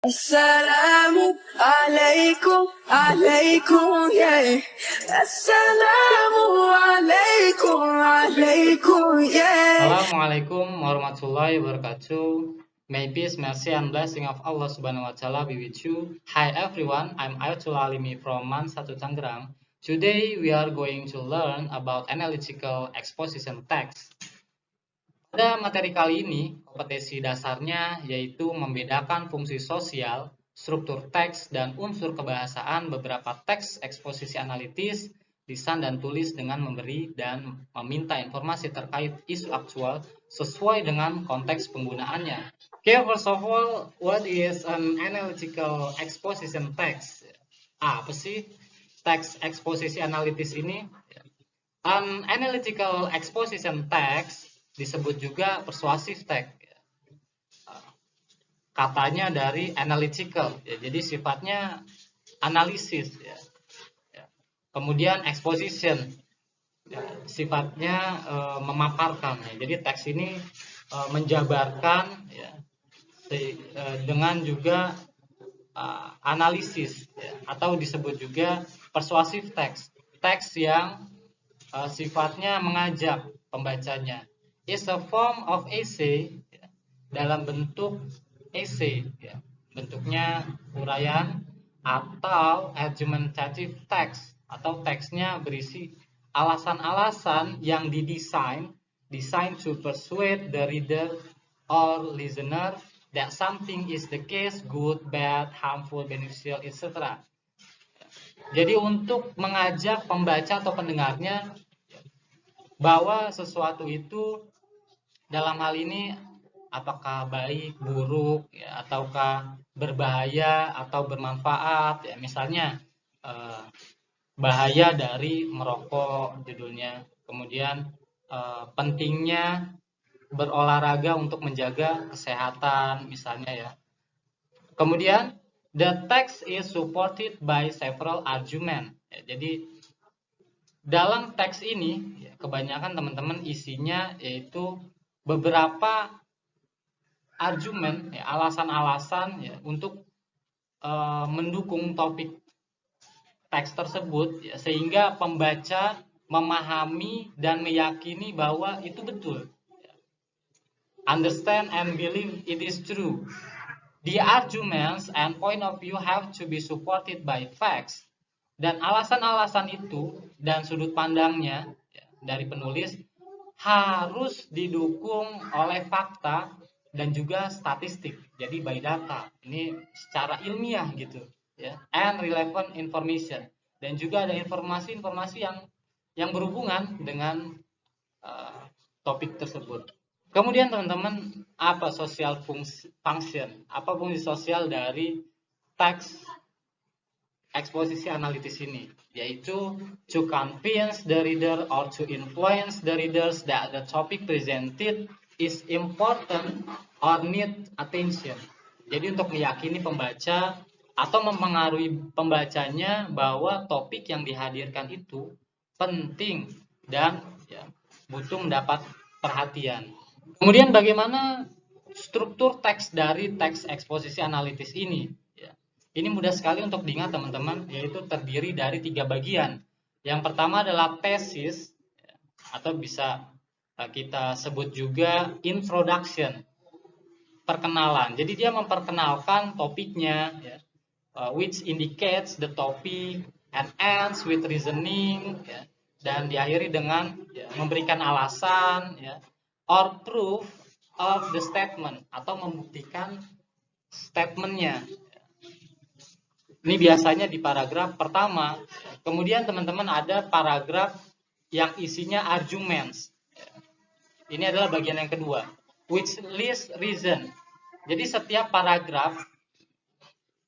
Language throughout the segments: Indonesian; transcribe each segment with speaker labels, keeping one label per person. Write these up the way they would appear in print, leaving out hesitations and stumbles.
Speaker 1: Assalamualaikum, alaikum, yeah. Assalamualaikum, alaikum, yeah.
Speaker 2: Assalamualaikum warahmatullahi wabarakatuh. May peace, mercy, and blessing of Allah Subhanahu wa Ta'ala be with you. Hi everyone, I'm Ayatul Alimi from Man 1 Tangerang. Today we are going to learn about analytical exposition text. Pada materi kali ini, kompetensi dasarnya yaitu membedakan fungsi sosial, struktur teks, dan unsur kebahasaan beberapa teks eksposisi analitis, lisan dan tulis dengan memberi dan meminta informasi terkait isu aktual sesuai dengan konteks penggunaannya. Okay, first of all, what is an analytical exposition text? Apa sih teks eksposisi analitis ini? An analytical exposition text disebut juga persuasive text. Katanya dari analytical, ya, jadi sifatnya analisis. Ya. Kemudian exposition, ya, sifatnya memaparkan. Ya. Jadi teks ini menjabarkan, ya, dengan juga analisis, ya, atau disebut juga persuasive text. Teks yang sifatnya mengajak pembacanya. Is a form of essay, ya, dalam bentuk essay, ya, bentuknya uraian atau argumentative text, atau teksnya berisi alasan-alasan yang didesain to persuade the reader or listener that something is the case, good, bad, harmful, beneficial, etc. Jadi untuk mengajak pembaca atau pendengarnya bahwa sesuatu itu dalam hal ini apakah baik, buruk, ya, ataukah berbahaya atau bermanfaat, ya, misalnya bahaya dari merokok judulnya, kemudian pentingnya berolahraga untuk menjaga kesehatan misalnya, ya. Kemudian the text is supported by several argument, ya, jadi dalam teks ini ya, kebanyakan teman-teman isinya yaitu beberapa argumen, ya, alasan-alasan, ya, untuk mendukung topik teks tersebut, ya, sehingga pembaca memahami dan meyakini bahwa itu betul. Understand and believe it is true. The arguments and point of view have to be supported by facts. Dan alasan-alasan itu dan sudut pandangnya, ya, dari penulis harus didukung oleh fakta dan juga statistik, jadi by data, ini secara ilmiah gitu, ya, and relevant information, dan juga ada informasi-informasi yang berhubungan dengan topik tersebut. Kemudian teman-teman, apa social function, apa fungsi sosial dari teks eksposisi analitis ini, yaitu to convince the reader or to influence the readers that the topic presented is important or need attention. Jadi untuk meyakini pembaca atau mempengaruhi pembacanya bahwa topik yang dihadirkan itu penting dan, ya, butuh mendapat perhatian. Kemudian bagaimana struktur teks dari teks eksposisi analitis ini? Ini mudah sekali untuk diingat teman-teman, yaitu terdiri dari 3 bagian. Yang pertama adalah tesis, atau bisa kita sebut juga introduction, perkenalan. Jadi dia memperkenalkan topiknya, ya, which indicates the topic and ends with reasoning, ya, dan diakhiri dengan, ya, memberikan alasan, ya, or proof of the statement, atau membuktikan statementnya. Ini biasanya di paragraf pertama. Kemudian teman-teman ada paragraf yang isinya arguments. Ini adalah bagian yang kedua, which lists reason. Jadi setiap paragraf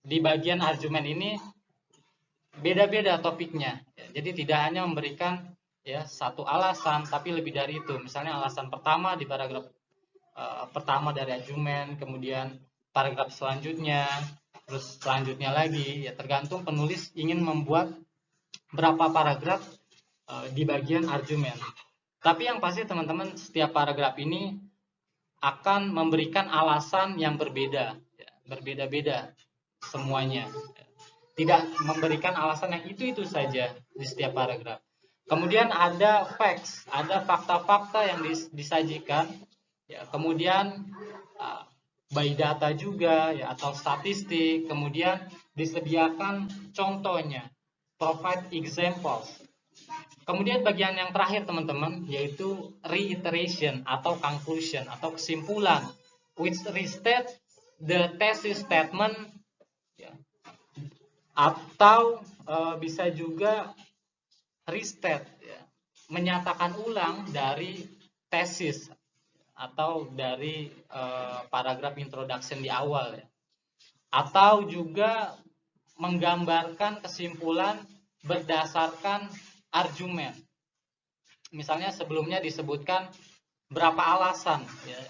Speaker 2: di bagian argumen ini beda-beda topiknya. Jadi tidak hanya memberikan, ya, satu alasan, tapi lebih dari itu. Misalnya alasan pertama di paragraf pertama dari argumen, kemudian paragraf selanjutnya, terus selanjutnya lagi, ya, tergantung penulis ingin membuat berapa paragraf di bagian argumen. Tapi yang pasti teman-teman, setiap paragraf ini akan memberikan alasan yang berbeda, ya. berbeda-beda semuanya. Tidak memberikan alasan yang itu saja di setiap paragraf. Kemudian ada facts, ada fakta-fakta yang disajikan. Ya, kemudian by data juga ya, atau statistik. Kemudian disediakan contohnya, provide examples. Kemudian bagian yang terakhir teman-teman, yaitu reiteration atau conclusion atau kesimpulan, which restate the thesis statement ya, atau bisa juga restate ya, menyatakan ulang dari tesis atau dari paragraf introduction di awal ya. Atau juga menggambarkan kesimpulan berdasarkan argumen. Misalnya sebelumnya disebutkan berapa alasan ya,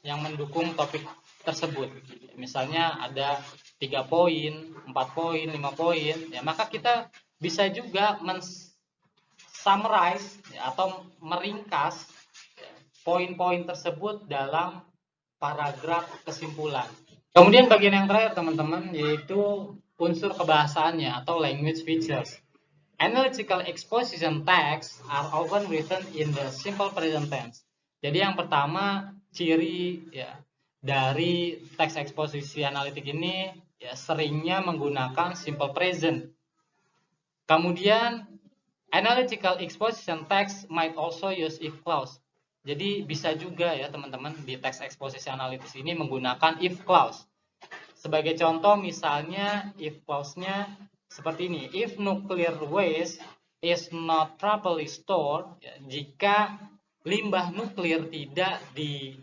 Speaker 2: yang mendukung topik tersebut. Misalnya ada 3 poin, 4 poin, 5 poin, ya maka kita bisa juga summarize ya, atau meringkas ya, poin-poin tersebut dalam paragraf kesimpulan. Kemudian bagian yang terakhir teman-teman, yaitu unsur kebahasaannya atau language features. Analytical exposition texts are often written in the simple present tense. Jadi yang pertama, ciri ya dari teks eksposisi analitik ini ya seringnya menggunakan simple present. Kemudian analytical exposition text might also use if clause. Jadi bisa juga ya teman-teman di teks eksposisi analitis ini menggunakan if clause. Sebagai contoh misalnya if clause-nya seperti ini, if nuclear waste is not properly stored, ya, jika limbah nuklir tidak di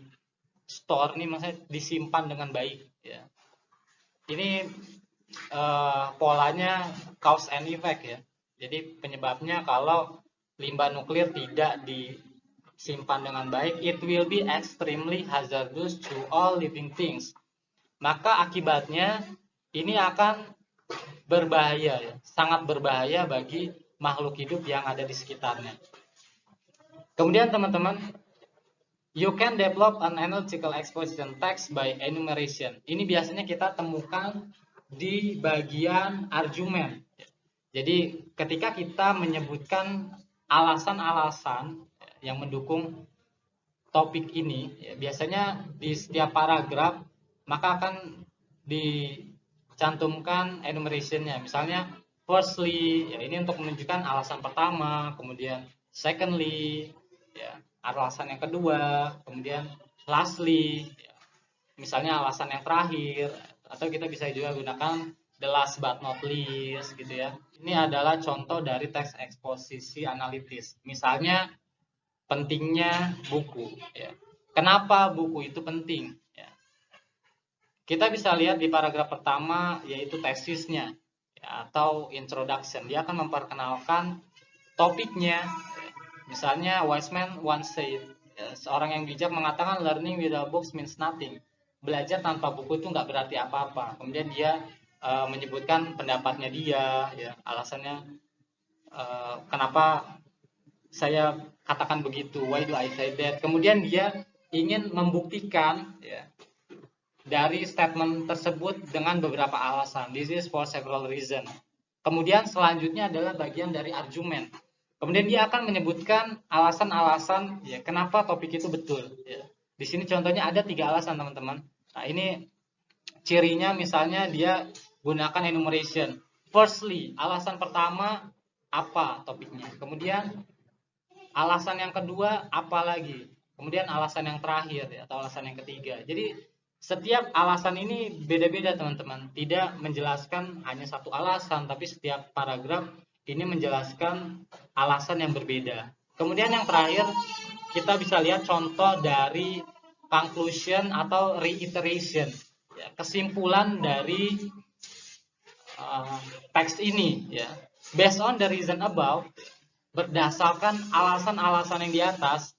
Speaker 2: store, ini maksudnya disimpan dengan baik. Ya. Ini polanya cause and effect ya. Jadi penyebabnya kalau limbah nuklir tidak disimpan dengan baik, it will be extremely hazardous to all living things. Maka akibatnya ini akan berbahaya ya, sangat berbahaya bagi makhluk hidup yang ada di sekitarnya. Kemudian teman-teman, you can develop an analytical exposition text by enumeration. Ini biasanya kita temukan di bagian argumen. Jadi ketika kita menyebutkan alasan-alasan yang mendukung topik ini, ya, biasanya di setiap paragraf maka akan dicantumkan enumeration-nya. Misalnya firstly, ya, ini untuk menunjukkan alasan pertama, kemudian secondly, ya, alasan yang kedua, kemudian lastly, ya, misalnya alasan yang terakhir, atau kita bisa juga gunakan the last but not least gitu ya. Ini adalah contoh dari teks eksposisi analitis. Misalnya pentingnya buku ya. Kenapa buku itu penting ya. Kita bisa lihat di paragraf pertama yaitu tesisnya ya, atau introduction. Dia akan memperkenalkan topiknya. Misalnya wise man once said, ya, seorang yang bijak mengatakan learning without books means nothing. Belajar tanpa buku itu nggak berarti apa-apa. Kemudian dia menyebutkan pendapatnya dia, ya, alasannya kenapa saya katakan begitu, why do I say that. Kemudian dia ingin membuktikan ya, dari statement tersebut dengan beberapa alasan. This is for several reasons. Kemudian selanjutnya adalah bagian dari argumen. Kemudian dia akan menyebutkan alasan-alasan ya kenapa topik itu betul. Ya. Di sini contohnya ada 3 alasan teman-teman. Nah ini cirinya misalnya dia gunakan enumeration. Firstly, alasan pertama apa topiknya. Kemudian alasan yang kedua apa lagi. Kemudian alasan yang terakhir ya, atau alasan yang ketiga. Jadi setiap alasan ini beda-beda teman-teman. Tidak menjelaskan hanya satu alasan, tapi setiap paragraf ini menjelaskan alasan yang berbeda. Kemudian yang terakhir kita bisa lihat contoh dari conclusion atau reiteration. Ya, kesimpulan dari teks ini ya. Based on the reason above, berdasarkan alasan-alasan yang di atas,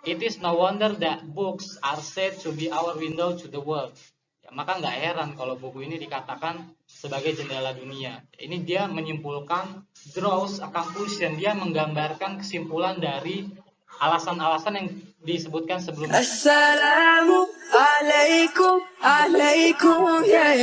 Speaker 2: it is no wonder that books are said to be our window to the world. Ya, maka nggak heran kalau buku ini dikatakan sebagai jendela dunia. Ini dia menyimpulkan, draws a conclusion, dia menggambarkan kesimpulan dari alasan-alasan yang disebutkan sebelumnya.
Speaker 1: Assalamu alaikum, alaikum, yeah.